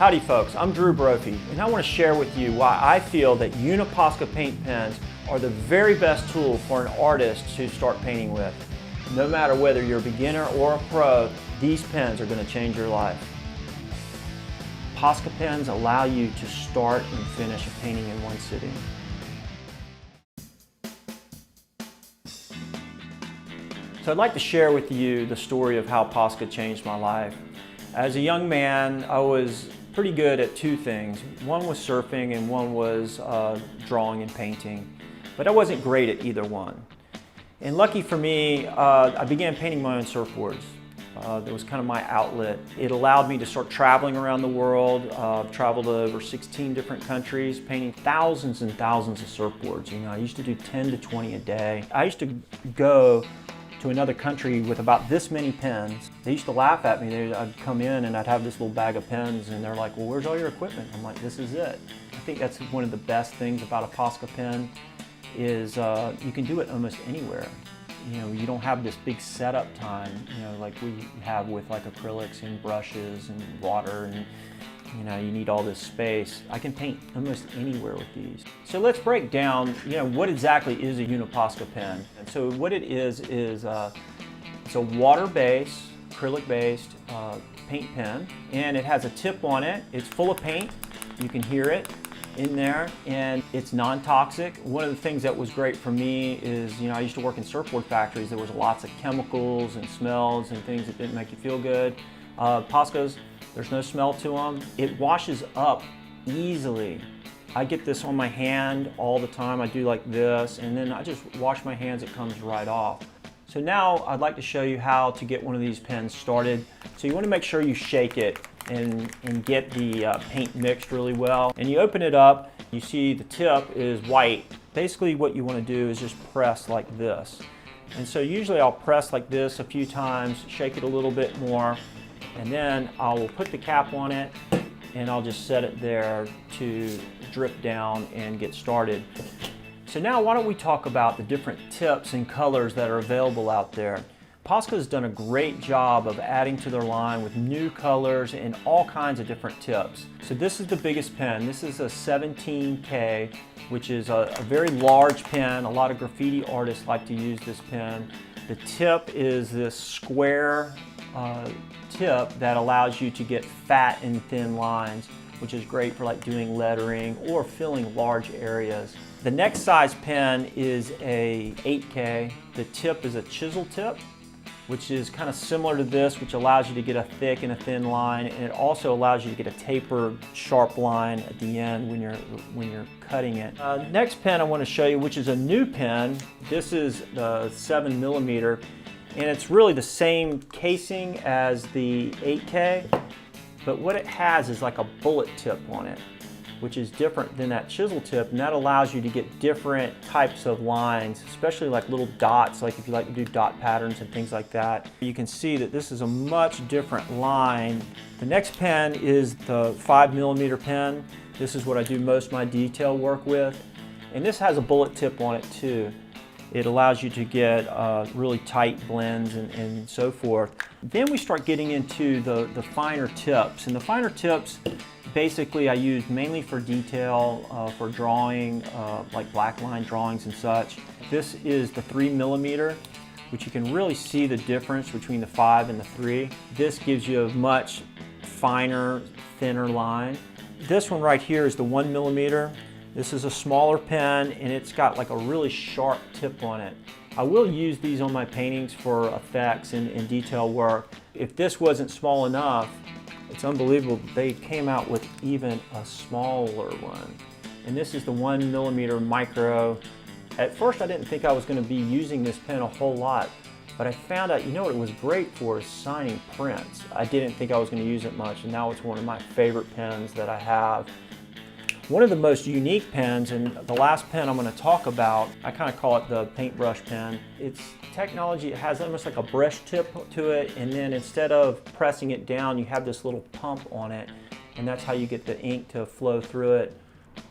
Howdy folks, I'm Brophy, and I want to share with you why I feel that Posca paint pens are the very best tool for an artist to start painting with. No matter whether you're a beginner or a pro, these pens are going to change your life. Posca pens allow you to start and finish a painting in one sitting. So I'd like to share with you the story of how Posca changed my life. As a young man, I was pretty good at two things. One was surfing and one was drawing and painting. But I wasn't great at either one. And lucky for me, I began painting my own surfboards. That was kind of my outlet. It allowed me to start traveling around the world. I've traveled to over 16 different countries, painting thousands and thousands of surfboards. You know, I used to do 10 to 20 a day. I used to go to another country with about this many pens. They used to laugh at me. I'd come in and I'd have this little bag of pens and they're like, well, where's all your equipment? I'm like, this is it. I think that's one of the best things about a Posca pen is you can do it almost anywhere. You know, you don't have this big setup time, you know, like we have with like acrylics and brushes and water, and you know, you need all this space. I can paint almost anywhere with these. So let's break down, you know, what exactly is a Posca pen. And so what it is it's a water-based, acrylic-based paint pen, and it has a tip on it. It's full of paint. You can hear it in there, and it's non-toxic. One of the things that was great for me is, you know, I used to work in surfboard factories. There was lots of chemicals and smells and things that didn't make you feel good. Poscas, there's no smell to them. It washes up easily. I get this on my hand all the time. I do like this, and then I just wash my hands, it comes right off. So now I'd like to show you how to get one of these pens started. So you want to make sure you shake it and get the paint mixed really well. And you open it up, you see the tip is white. Basically what you want to do is just press like this. And so usually I'll press like this a few times, shake it a little bit more, and then I will put the cap on it and I'll just set it there to drip down and get started. So now why don't we talk about the different tips and colors that are available out there. Posca has done a great job of adding to their line with new colors and all kinds of different tips. So this is the biggest pen. This is a 17K, which is a very large pen. A lot of graffiti artists like to use this pen. The tip is this square tip that allows you to get fat and thin lines, which is great for like doing lettering or filling large areas. The next size pen is a 8K. The tip is a chisel tip, which is kind of similar to this, which allows you to get a thick and a thin line, and it also allows you to get a tapered, sharp line at the end when you're cutting it. Next pen I want to show you, which is a new pen. This is the 7mm, and it's really the same casing as the 8K, but what it has is like a bullet tip on it, which is different than that chisel tip, and that allows you to get different types of lines, especially like little dots, like if you like to do dot patterns and things like that. You can see that this is a much different line. The next pen is the 5mm pen. This is what I do most of my detail work with, and this has a bullet tip on it too. It allows you to get really tight blends and so forth. Then we start getting into the finer tips, and the finer tips basically I use mainly for detail, for drawing, like black line drawings and such. This is the 3mm, which you can really see the difference between the 5 and the 3. This gives you a much finer, thinner line. This one right here is the 1mm. This is a smaller pen, and it's got like a really sharp tip on it. I will use these on my paintings for effects and detail work. If this wasn't small enough, it's unbelievable, they came out with even a smaller one. And this is the 1mm micro. At first I didn't think I was going to be using this pen a whole lot, but I found out, you know what it was great for is signing prints. I didn't think I was going to use it much, and now it's one of my favorite pens that I have. One of the most unique pens, and the last pen I'm going to talk about, I kind of call it the paintbrush pen. It's technology, it has almost like a brush tip to it, and then instead of pressing it down, you have this little pump on it, and that's how you get the ink to flow through it.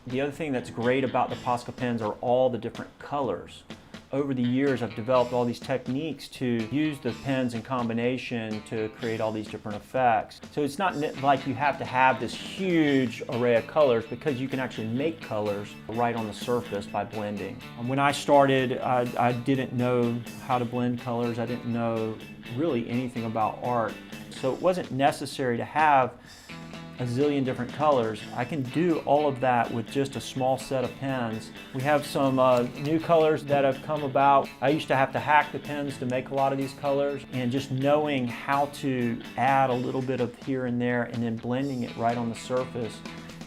The other thing that's great about the Posca pens are all the different colors. Over the years, I've developed all these techniques to use the pens in combination to create all these different effects. So it's not like you have to have this huge array of colors, because you can actually make colors right on the surface by blending. When I started, I didn't know how to blend colors. I didn't know really anything about art. So it wasn't necessary to have a zillion different colors. I can do all of that with just a small set of pens. We have some new colors that have come about. I used to have to hack the pens to make a lot of these colors, and just knowing how to add a little bit of here and there and then blending it right on the surface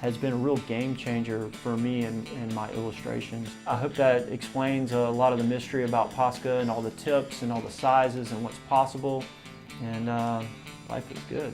has been a real game changer for me in my illustrations. I hope that explains a lot of the mystery about Posca and all the tips and all the sizes and what's possible, and life is good.